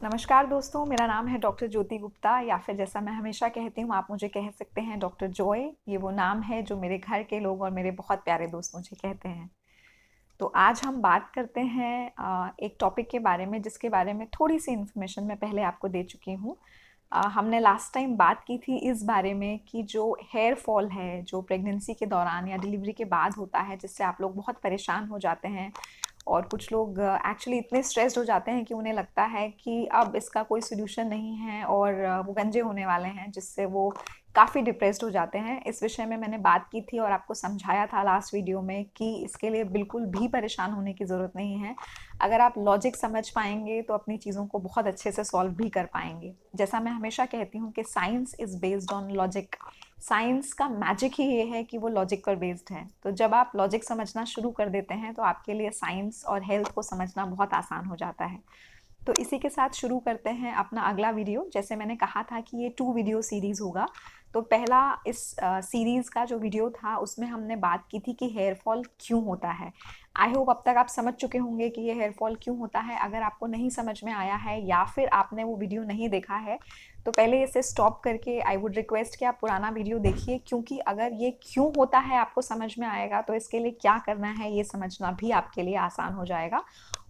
नमस्कार दोस्तों, मेरा नाम है डॉक्टर ज्योति गुप्ता या फिर जैसा मैं हमेशा कहती हूँ आप मुझे कह सकते हैं डॉक्टर जॉय। ये वो नाम है जो मेरे घर के लोग और मेरे बहुत प्यारे दोस्त मुझे कहते हैं। तो आज हम बात करते हैं एक टॉपिक के बारे में जिसके बारे में थोड़ी सी इन्फॉर्मेशन मैं पहले आपको दे चुकी हूँ। हमने लास्ट टाइम बात की थी इस बारे में कि जो हेयर फॉल है जो प्रेगनेंसी के दौरान या डिलीवरी के बाद होता है जिससे आप लोग बहुत परेशान हो जाते हैं और कुछ लोग एक्चुअली इतने स्ट्रेस्ड हो जाते हैं कि उन्हें लगता है कि अब इसका कोई सोल्यूशन नहीं है और वो गंजे होने वाले हैं जिससे वो काफ़ी डिप्रेस्ड हो जाते हैं। इस विषय में मैंने बात की थी और आपको समझाया था लास्ट वीडियो में कि इसके लिए बिल्कुल भी परेशान होने की ज़रूरत नहीं है। अगर आप लॉजिक समझ पाएंगे तो अपनी चीज़ों को बहुत अच्छे से सॉल्व भी कर पाएंगे। जैसा मैं हमेशा कहती हूँ कि science is based on logic. Science का मैजिक ही ये है कि वो लॉजिक पर बेस्ड है। तो जब आप लॉजिक समझना शुरू कर देते हैं तो आपके लिए साइंस और हेल्थ को समझना बहुत आसान हो जाता है। तो इसी के साथ शुरू करते हैं अपना अगला वीडियो। जैसे मैंने कहा था कि ये 2 वीडियो सीरीज़ होगा। तो पहला इस सीरीज़ का जो वीडियो था उसमें हमने बात की थी कि हेयर फॉल क्यों होता है। आई होप अब तक आप समझ चुके होंगे कि ये हेयर फॉल क्यों होता है। अगर आपको नहीं समझ में आया है या फिर आपने वो वीडियो नहीं देखा है तो पहले इसे स्टॉप करके आई वुड रिक्वेस्ट कि आप पुराना वीडियो देखिए, क्योंकि अगर ये क्यों होता है आपको समझ में आएगा तो इसके लिए क्या करना है ये समझना भी आपके लिए आसान हो जाएगा।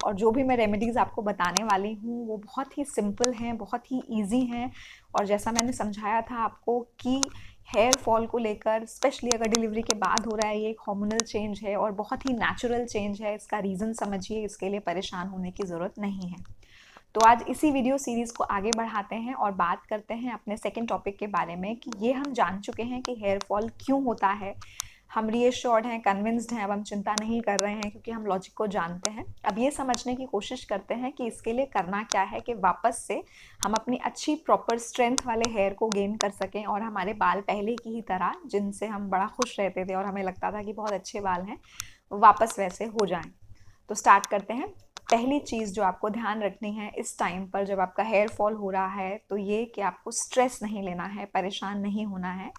और जो भी मैं रेमेडीज़ आपको बताने वाली हूँ वो बहुत ही सिंपल हैं, बहुत ही ईजी हैं। और जैसा मैंने समझाया था आपको कि हेयर फॉल को लेकर स्पेशली अगर डिलीवरी के बाद हो रहा है, ये एक हार्मोनल चेंज है और बहुत ही नेचुरल चेंज है। इसका रीज़न समझिए, इसके लिए परेशान होने की ज़रूरत नहीं है। तो आज इसी वीडियो सीरीज़ को आगे बढ़ाते हैं और बात करते हैं अपने सेकंड टॉपिक के बारे में कि ये हम जान चुके हैं कि हेयर फॉल क्यों होता है। हम रीअश्योर्ड हैं, कन्विंस्ड हैं, अब हम चिंता नहीं कर रहे हैं क्योंकि हम लॉजिक को जानते हैं। अब ये समझने की कोशिश करते हैं कि इसके लिए करना क्या है कि वापस से हम अपनी अच्छी प्रॉपर स्ट्रेंथ वाले हेयर को गेन कर सकें और हमारे बाल पहले की ही तरह, जिनसे हम बड़ा खुश रहते थे और हमें लगता था कि बहुत अच्छे बाल हैं, वापस वैसे हो जाएं। तो स्टार्ट करते हैं। पहली चीज़ जो आपको ध्यान रखनी है इस टाइम पर जब आपका हेयर फॉल हो रहा है तो ये कि आपको स्ट्रेस नहीं लेना है, परेशान नहीं होना है,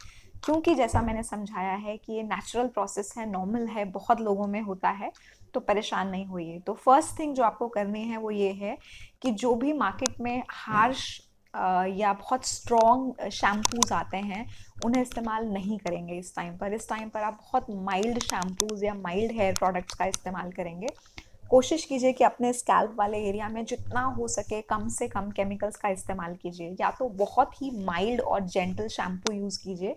क्योंकि जैसा मैंने समझाया है कि ये नेचुरल प्रोसेस है, नॉर्मल है, बहुत लोगों में होता है। तो परेशान नहीं होइए। तो फर्स्ट थिंग जो आपको करनी है वो ये है कि जो भी मार्केट में हार्श या बहुत स्ट्रॉन्ग शैम्पूज आते हैं उन्हें इस्तेमाल नहीं करेंगे इस टाइम पर। इस टाइम पर आप बहुत माइल्ड शैम्पूज या माइल्ड हेयर प्रोडक्ट्स का इस्तेमाल करेंगे। कोशिश कीजिए कि अपने स्कैल्प वाले एरिया में जितना हो सके कम से कम केमिकल्स का इस्तेमाल कीजिए, या तो बहुत ही माइल्ड और जेंटल शैम्पू यूज़ कीजिए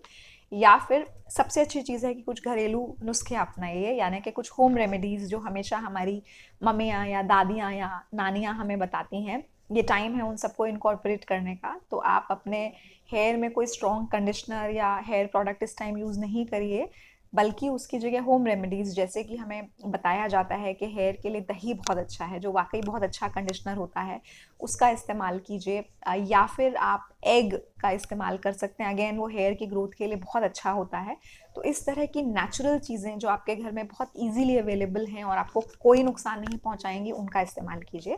या फिर सबसे अच्छी चीज़ है कि कुछ घरेलू नुस्खे अपनाइए, यानी कि कुछ होम रेमेडीज़ जो हमेशा हमारी मम्मियाँ या दादियाँ या नानियाँ हमें बताती हैं। ये टाइम है उन सबको इनकॉर्पोरेट करने का। तो आप अपने हेयर में कोई स्ट्रॉन्ग कंडीशनर या हेयर प्रोडक्ट इस टाइम यूज़ नहीं करिए, बल्कि उसकी जगह होम रेमेडीज़, जैसे कि हमें बताया जाता है कि हेयर के लिए दही बहुत अच्छा है, जो वाकई बहुत अच्छा कंडीशनर होता है, उसका इस्तेमाल कीजिए। या फिर आप एग का इस्तेमाल कर सकते हैं, अगेन वो हेयर की ग्रोथ के लिए बहुत अच्छा होता है। तो इस तरह की नेचुरल चीज़ें जो आपके घर में बहुत ईजीली अवेलेबल हैं और आपको कोई नुकसान नहीं पहुँचाएंगी, उनका इस्तेमाल कीजिए।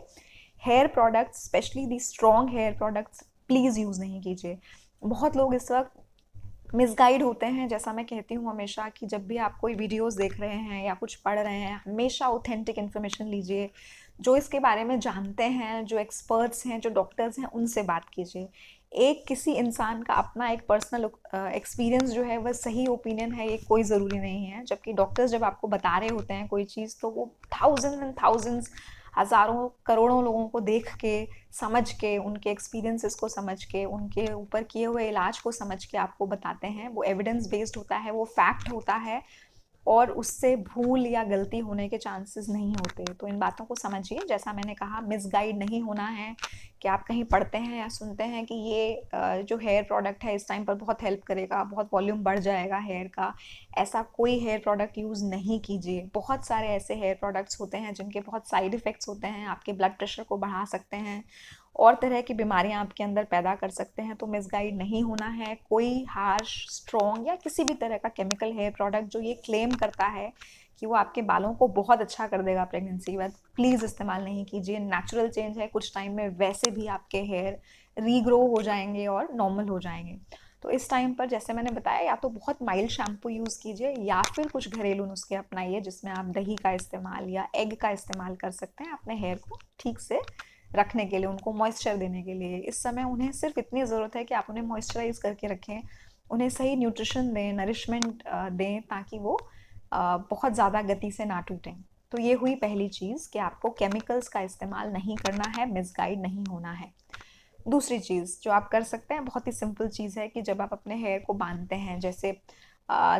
Hair products, specially the strong hair products, please use नहीं कीजिए। बहुत लोग इस वक्त मिसगाइड होते हैं। जैसा मैं कहती हूँ हमेशा कि जब भी आप कोई वीडियोस देख रहे हैं या कुछ पढ़ रहे हैं, हमेशा ऑथेंटिक इन्फॉर्मेशन लीजिए। जो इसके बारे में जानते हैं, जो एक्सपर्ट्स हैं, जो डॉक्टर्स हैं, उनसे बात कीजिए। एक किसी इंसान का अपना एक पर्सनल एक्सपीरियंस जो है वह सही ओपिनियन है, ये कोई ज़रूरी नहीं है। जबकि डॉक्टर्स जब आपको बता रहे होते हैं कोई चीज़ तो वो थाउजेंड एंड थाउजेंड्स, हज़ारों करोड़ों लोगों को देख के, समझ के, उनके एक्सपीरियंसेस को समझ के, उनके ऊपर किए हुए इलाज को समझ के आपको बताते हैं। वो एविडेंस बेस्ड होता है, वो फैक्ट होता है और उससे भूल या गलती होने के चांसेस नहीं होते। तो इन बातों को समझिए। जैसा मैंने कहा, मिसगाइड नहीं होना है कि आप कहीं पढ़ते हैं या सुनते हैं कि ये जो हेयर प्रोडक्ट है इस टाइम पर बहुत हेल्प करेगा, बहुत वॉल्यूम बढ़ जाएगा हेयर का। ऐसा कोई हेयर प्रोडक्ट यूज़ नहीं कीजिए। बहुत सारे ऐसे हेयर प्रोडक्ट्स होते हैं जिनके बहुत साइड इफ़ेक्ट्स होते हैं, आपके ब्लड प्रेशर को बढ़ा सकते हैं और तरह की बीमारियां आपके अंदर पैदा कर सकते हैं। तो मिसगाइड नहीं होना है। कोई हार्श, स्ट्रॉन्ग या किसी भी तरह का केमिकल हेयर प्रोडक्ट जो ये क्लेम करता है कि वो आपके बालों को बहुत अच्छा कर देगा प्रेगनेंसी के बाद, प्लीज़ इस्तेमाल नहीं कीजिए। नेचुरल चेंज है, कुछ टाइम में वैसे भी आपके हेयर रीग्रो हो जाएंगे और नॉर्मल हो जाएंगे। तो इस टाइम पर जैसे मैंने बताया, या तो बहुत माइल्ड शैम्पू यूज़ कीजिए या फिर कुछ घरेलू नुस्खे अपनाइए जिसमें आप दही का इस्तेमाल या एग का इस्तेमाल कर सकते हैं अपने हेयर को ठीक से रखने के लिए, उनको मॉइस्चर देने के लिए। इस समय उन्हें सिर्फ इतनी ज़रूरत है कि आप उन्हें मॉइस्चराइज करके रखें, उन्हें सही न्यूट्रिशन दें, नरिशमेंट दें, ताकि वो बहुत ज़्यादा गति से ना टूटें। तो ये हुई पहली चीज़ कि आपको केमिकल्स का इस्तेमाल नहीं करना है, मिसगाइड नहीं होना है। दूसरी चीज़ जो आप कर सकते हैं, बहुत ही सिंपल चीज़ है कि जब आप अपने हेयर को बांधते हैं, जैसे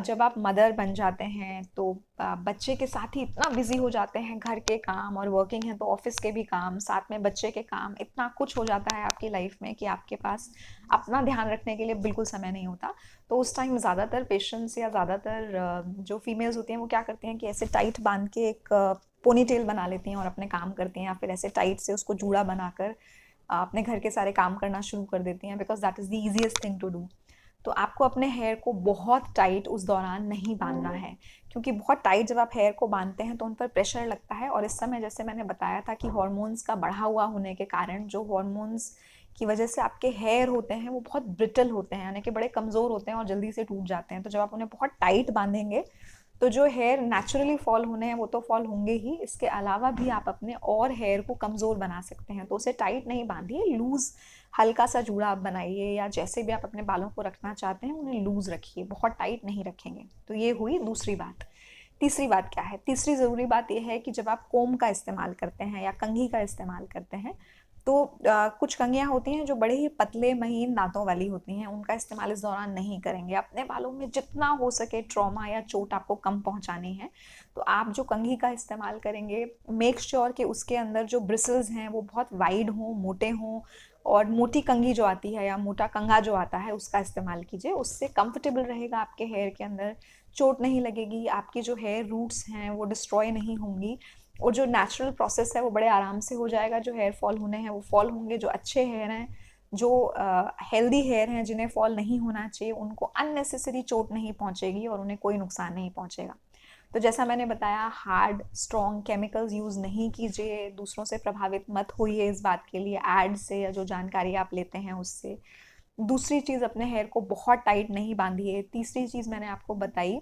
जब आप मदर बन जाते हैं तो बच्चे के साथ ही इतना बिजी हो जाते हैं, घर के काम और वर्किंग है तो ऑफिस के भी काम, साथ में बच्चे के काम, इतना कुछ हो जाता है आपकी लाइफ में कि आपके पास अपना ध्यान रखने के लिए बिल्कुल समय नहीं होता। तो उस टाइम ज़्यादातर पेशेंट्स या ज़्यादातर जो फीमेल्स होती हैं वो क्या करती हैं कि ऐसे टाइट बांध के एक पोनी टेल बना लेती हैं और अपने काम करती हैं, या फिर ऐसे टाइट से उसको जूड़ा बनाकर अपने घर के सारे काम करना शुरू कर देती हैं, because that is the easiest thing to do. तो आपको अपने हेयर को बहुत टाइट उस दौरान नहीं बांधना है, क्योंकि बहुत टाइट जब आप हेयर को बांधते हैं तो उन पर प्रेशर लगता है, और इस समय जैसे मैंने बताया था कि हॉर्मोन्स का बढ़ा हुआ होने के कारण, जो हॉर्मोन्स की वजह से आपके हेयर होते हैं वो बहुत ब्रिटल होते हैं, यानी कि बड़े कमज़ोर होते हैं और जल्दी से टूट जाते हैं। तो जब आप उन्हें बहुत टाइट बांधेंगे तो जो हेयर नेचुरली फॉल होने हैं वो तो फॉल होंगे ही, इसके अलावा भी आप अपने और हेयर को कमज़ोर बना सकते हैं। तो उसे टाइट नहीं बांधिए, लूज़ हल्का सा जूड़ा आप बनाइए, या जैसे भी आप अपने बालों को रखना चाहते हैं उन्हें लूज़ रखिए, बहुत टाइट नहीं रखेंगे। तो ये हुई दूसरी बात। तीसरी बात क्या है? तीसरी ज़रूरी बात यह है कि जब आप कोम का इस्तेमाल करते हैं या कंघी का इस्तेमाल करते हैं, तो कुछ कंघियाँ होती हैं जो बड़े ही पतले महीन दांतों वाली होती हैं, उनका इस्तेमाल इस दौरान नहीं करेंगे। अपने बालों में जितना हो सके ट्रॉमा या चोट आपको कम पहुंचानी है, तो आप जो कंघी का इस्तेमाल करेंगे, मेक श्योर कि उसके अंदर जो ब्रिसल्स हैं वो बहुत वाइड हों, मोटे हों, और मोटी कंघी जो आती है या मोटा कंघा जो आता है उसका इस्तेमाल कीजिए। उससे कंफर्टेबल रहेगा, आपके हेयर के अंदर चोट नहीं लगेगी, आपकी जो हेयर रूट्स हैं वो डिस्ट्रॉय नहीं होंगी, और जो नेचुरल प्रोसेस है वो बड़े आराम से हो जाएगा। जो हेयर फॉल होने हैं वो फॉल होंगे, जो अच्छे हेयर हैं, जो हेल्दी हेयर हैं, जिन्हें फॉल नहीं होना चाहिए, उनको अननेसेसरी चोट नहीं पहुंचेगी और उन्हें कोई नुकसान नहीं पहुंचेगा। तो जैसा मैंने बताया, हार्ड स्ट्रॉन्ग केमिकल्स यूज़ नहीं कीजिए, दूसरों से प्रभावित मत होइए इस बात के लिए एड से या जो जानकारी आप लेते हैं उससे। दूसरी चीज़, अपने हेयर को बहुत टाइट नहीं बांधिए। तीसरी चीज़ मैंने आपको बताई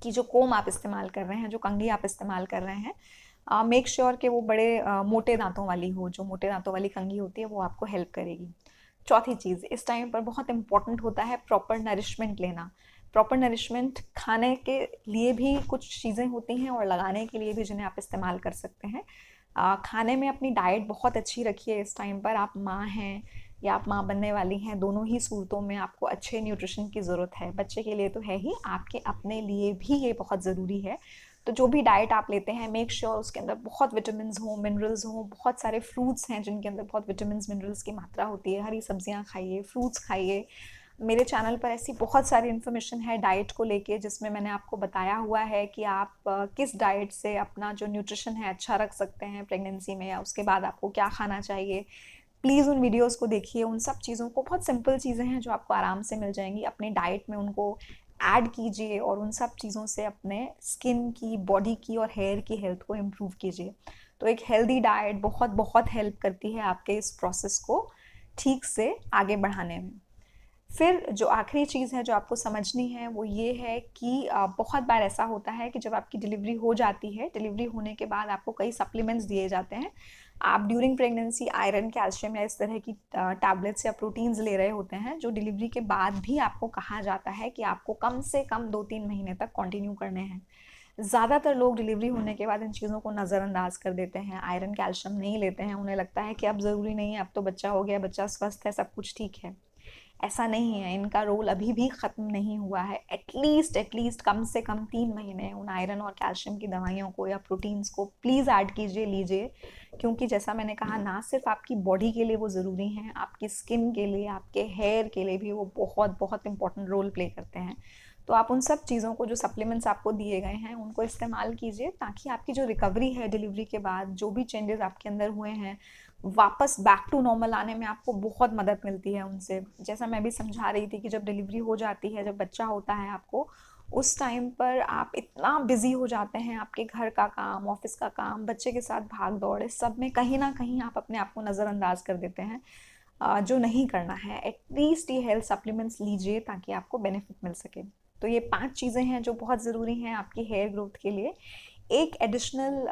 कि जो कोम आप इस्तेमाल कर रहे हैं, जो कंघी आप इस्तेमाल कर रहे हैं, मेक श्योर कि वो बड़े मोटे दांतों वाली हो। जो मोटे दांतों वाली कंघी होती है वो आपको हेल्प करेगी। चौथी चीज़, इस टाइम पर बहुत इंपॉर्टेंट होता है प्रॉपर नरिशमेंट लेना। प्रॉपर नरिशमेंट खाने के लिए भी कुछ चीज़ें होती हैं और लगाने के लिए भी, जिन्हें आप इस्तेमाल कर सकते हैं। खाने में अपनी डाइट बहुत अच्छी रखिए इस टाइम पर। आप माँ हैं या आप माँ बनने वाली हैं, दोनों ही सूरतों में आपको अच्छे न्यूट्रिशन की ज़रूरत है। बच्चे के लिए तो है ही, आपके अपने लिए भी ये बहुत ज़रूरी है। तो जो भी डाइट आप लेते हैं, मेक श्योर उसके अंदर बहुत विटामिन्स हों, मिनरल्स हों। बहुत सारे फ्रूट्स हैं जिनके अंदर बहुत विटामिन्स मिनरल्स की मात्रा होती है। हरी सब्जियां खाइए, फ्रूट्स खाइए। मेरे चैनल पर ऐसी बहुत सारी इन्फॉर्मेशन है डाइट को लेके, जिसमें मैंने आपको बताया हुआ है कि आप किस डाइट से अपना जो न्यूट्रिशन है अच्छा रख सकते हैं प्रेगनेंसी में, या उसके बाद आपको क्या खाना चाहिए। प्लीज़ उन वीडियोस को देखिए, उन सब चीज़ों को, बहुत सिंपल चीज़ें हैं जो आपको आराम से मिल जाएंगी, अपनी डाइट में उनको ऐड कीजिए और उन सब चीज़ों से अपने स्किन की, बॉडी की और हेयर की हेल्थ को इम्प्रूव कीजिए। तो एक हेल्दी डाइट बहुत बहुत हेल्प करती है आपके इस प्रोसेस को ठीक से आगे बढ़ाने में। फिर जो आखिरी चीज़ है जो आपको समझनी है वो ये है कि बहुत बार ऐसा होता है कि जब आपकी डिलीवरी हो जाती है, डिलीवरी होने के बाद आपको कई सप्लीमेंट्स दिए जाते हैं। आप ड्यूरिंग प्रेगनेंसी आयरन, कैल्शियम या इस तरह की टैबलेट्स या प्रोटीन्स ले रहे होते हैं, जो डिलीवरी के बाद भी आपको कहा जाता है कि आपको कम से कम 2-3 महीने तक कंटिन्यू करने हैं। ज़्यादातर लोग डिलीवरी होने के बाद इन चीज़ों को नज़रअंदाज कर देते हैं, आयरन कैल्शियम नहीं लेते हैं, उन्हें लगता है कि अब ज़रूरी नहीं है, अब तो बच्चा हो गया, बच्चा स्वस्थ है, सब कुछ ठीक है। ऐसा नहीं है, इनका रोल अभी भी ख़त्म नहीं हुआ है। एटलीस्ट कम से कम 3 महीने उन आयरन और कैल्शियम की दवाइयों को या प्रोटीन्स को प्लीज़ ऐड कीजिए, लीजिए, क्योंकि जैसा मैंने कहा, ना सिर्फ आपकी बॉडी के लिए वो ज़रूरी हैं, आपकी स्किन के लिए, आपके हेयर के लिए भी वो बहुत बहुत इंपॉर्टेंट रोल प्ले करते हैं। तो आप उन सब चीज़ों को, जो सप्लीमेंट्स आपको दिए गए हैं, उनको इस्तेमाल कीजिए, ताकि आपकी जो रिकवरी है डिलीवरी के बाद, जो भी चेंजेस आपके अंदर हुए हैं, वापस बैक टू नॉर्मल आने में आपको बहुत मदद मिलती है उनसे। जैसा मैं भी समझा रही थी कि जब डिलीवरी हो जाती है, जब बच्चा होता है आपको, उस टाइम पर आप इतना बिजी हो जाते हैं, आपके घर का काम, ऑफिस का काम, बच्चे के साथ भाग दौड़, इस सब में कहीं ना कहीं आप अपने आप को नज़रअंदाज कर देते हैं, जो नहीं करना है। एटलीस्ट ये हेल्थ सप्लीमेंट्स लीजिए ताकि आपको बेनिफिट मिल सके। तो ये 5 चीज़ें हैं जो बहुत ज़रूरी हैं आपकी हेयर ग्रोथ के लिए। एक एडिशनल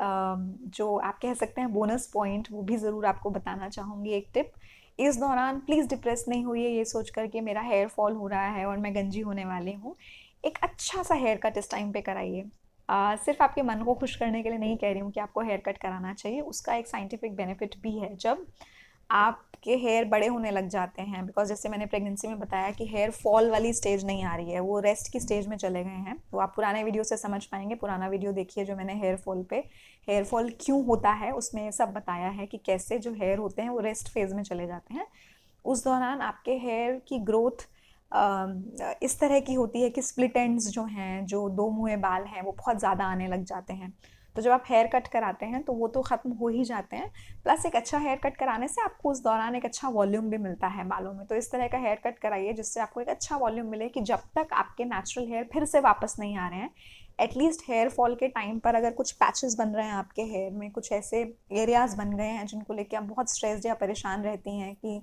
जो आप कह सकते हैं बोनस पॉइंट, वो भी ज़रूर आपको बताना चाहूँगी, एक टिप। इस दौरान प्लीज़ डिप्रेस नहीं होइए ये सोच कर के मेरा हेयर फॉल हो रहा है और मैं गंजी होने वाली हूँ। एक अच्छा सा हेयर कट इस टाइम पे कराइए। सिर्फ आपके मन को खुश करने के लिए नहीं कह रही हूँ कि आपको हेयर कट कराना चाहिए, उसका एक साइंटिफिक बेनिफिट भी है। जब आपके हेयर बड़े होने लग जाते हैं, बिकॉज जैसे मैंने प्रेगनेंसी में बताया कि हेयर फॉल वाली स्टेज नहीं आ रही है, वो रेस्ट की स्टेज में चले गए हैं, तो आप पुराने वीडियो से समझ पाएंगे। पुराना वीडियो देखिए जो मैंने हेयर फॉल पे, हेयर फॉल क्यों होता है, उसमें ये सब बताया है कि कैसे जो हेयर होते हैं वो रेस्ट फेज में चले जाते हैं। उस दौरान आपके हेयर की ग्रोथ इस तरह की होती है कि स्प्लिट एंड्स जो हैं, जो दो मुँहे बाल हैं, वो बहुत ज़्यादा आने लग जाते हैं। तो जब आप हेयर कट कराते हैं तो वो तो ख़त्म हो ही जाते हैं, प्लस एक अच्छा हेयर कट कराने से आपको उस दौरान एक अच्छा वॉल्यूम भी मिलता है बालों में। तो इस तरह का हेयर कट कराइए जिससे आपको एक अच्छा वॉल्यूम मिले, कि जब तक आपके नेचुरल हेयर फिर से वापस नहीं आ रहे हैं, एटलीस्ट हेयर फॉल के टाइम पर अगर कुछ पैचेस बन रहे हैं आपके हेयर में, कुछ ऐसे एरियाज बन गए हैं जिनको लेके आप बहुत स्ट्रेस्ड या परेशान रहती हैं कि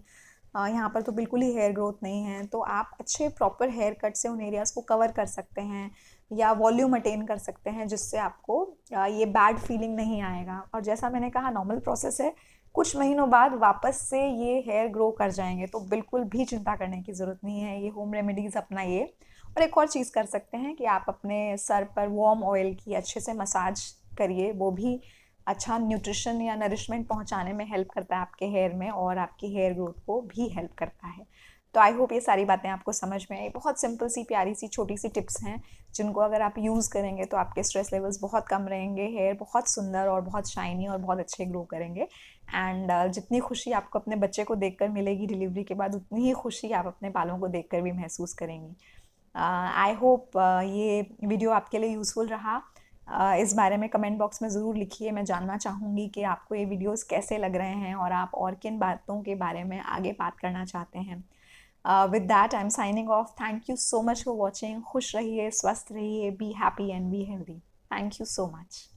यहाँ पर तो बिल्कुल ही हेयर ग्रोथ नहीं है, तो आप अच्छे प्रॉपर हेयर कट से उन एरियाज़ को कवर कर सकते हैं या वॉल्यूम अटेन कर सकते हैं, जिससे आपको ये बैड फीलिंग नहीं आएगा। और जैसा मैंने कहा, नॉर्मल प्रोसेस है, कुछ महीनों बाद वापस से ये हेयर ग्रो कर जाएंगे, तो बिल्कुल भी चिंता करने की ज़रूरत नहीं है। ये होम रेमेडीज़ अपनाइए। और एक और चीज़ कर सकते हैं कि आप अपने सर पर वार्म ऑयल की अच्छे से मसाज करिए, वो भी अच्छा न्यूट्रिशन या नरिशमेंट पहुंचाने में हेल्प करता है आपके हेयर में, और आपकी हेयर ग्रोथ को भी हेल्प करता है। तो आई होप ये सारी बातें आपको समझ में आई। बहुत सिंपल सी, प्यारी सी, छोटी सी टिप्स हैं जिनको अगर आप यूज़ करेंगे तो आपके स्ट्रेस लेवल्स बहुत कम रहेंगे, हेयर बहुत सुंदर और बहुत शाइनी और बहुत अच्छे ग्रो करेंगे। एंड जितनी खुशी आपको अपने बच्चे को देखकर मिलेगी डिलीवरी के बाद, उतनी ही खुशी आप अपने बालों को देखकर भी महसूस करेंगी। आई होप ये वीडियो आपके लिए यूज़फुल रहा। इस बारे में कमेंट बॉक्स में ज़रूर लिखिए, मैं जानना चाहूँगी कि आपको ये वीडियोस कैसे लग रहे हैं और आप और किन बातों के बारे में आगे बात करना चाहते हैं। With that I am signing off. Thank you so much for watching. खुश रहिए, स्वस्थ रहिए, be happy and be healthy. Thank you so much.